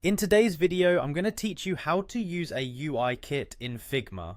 In today's video, I'm going to teach you how to use a UI kit in Figma.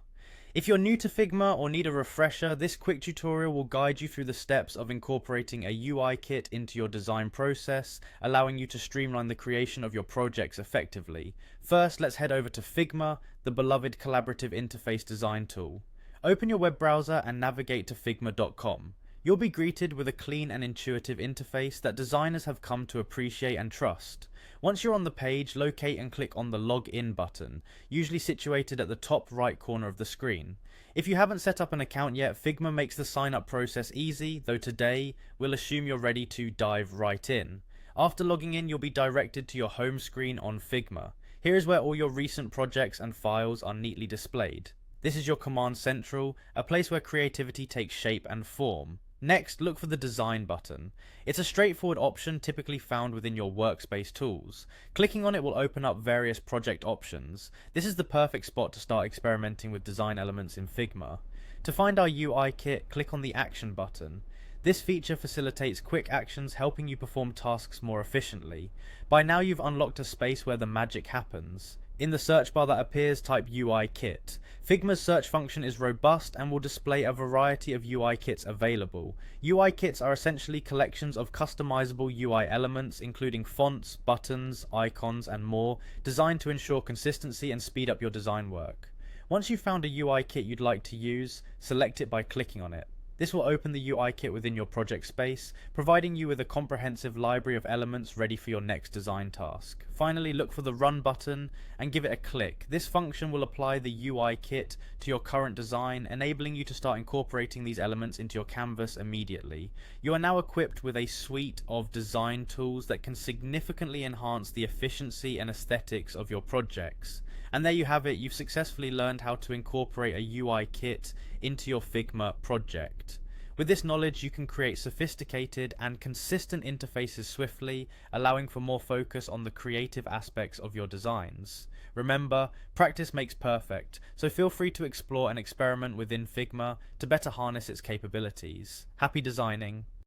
If you're new to Figma or need a refresher, this quick tutorial will guide you through the steps of incorporating a UI kit into your design process, allowing you to streamline the creation of your projects effectively. First, let's head over to Figma, the beloved collaborative interface design tool. Open your web browser and navigate to figma.com. You'll be greeted with a clean and intuitive interface that designers have come to appreciate and trust. Once you're on the page, locate and click on the Login button, usually situated at the top right corner of the screen. If you haven't set up an account yet, Figma makes the sign up process easy, though today we'll assume you're ready to dive right in. After logging in, you'll be directed to your home screen on Figma. Here is where all your recent projects and files are neatly displayed. This is your command central, a place where creativity takes shape and form. Next, look for the Design button. It's a straightforward option typically found within your workspace tools. Clicking on it will open up various project options. This is the perfect spot to start experimenting with design elements in Figma. To find our UI kit, click on the Action button. This feature facilitates quick actions, helping you perform tasks more efficiently. By now you've unlocked a space where the magic happens. In the search bar that appears, type UI kit. Figma's search function is robust and will display a variety of UI kits available. UI kits are essentially collections of customizable UI elements, including fonts, buttons, icons, and more, designed to ensure consistency and speed up your design work. Once you've found a UI kit you'd like to use, select it by clicking on it. This will open the UI kit within your project space, providing you with a comprehensive library of elements ready for your next design task. Finally, look for the Run button and give it a click. This function will apply the UI kit to your current design, enabling you to start incorporating these elements into your canvas immediately. You are now equipped with a suite of design tools that can significantly enhance the efficiency and aesthetics of your projects. And there you have it, you've successfully learned how to incorporate a UI kit into your Figma project. With this knowledge, you can create sophisticated and consistent interfaces swiftly, allowing for more focus on the creative aspects of your designs. Remember, practice makes perfect, so feel free to explore and experiment within Figma to better harness its capabilities. Happy designing!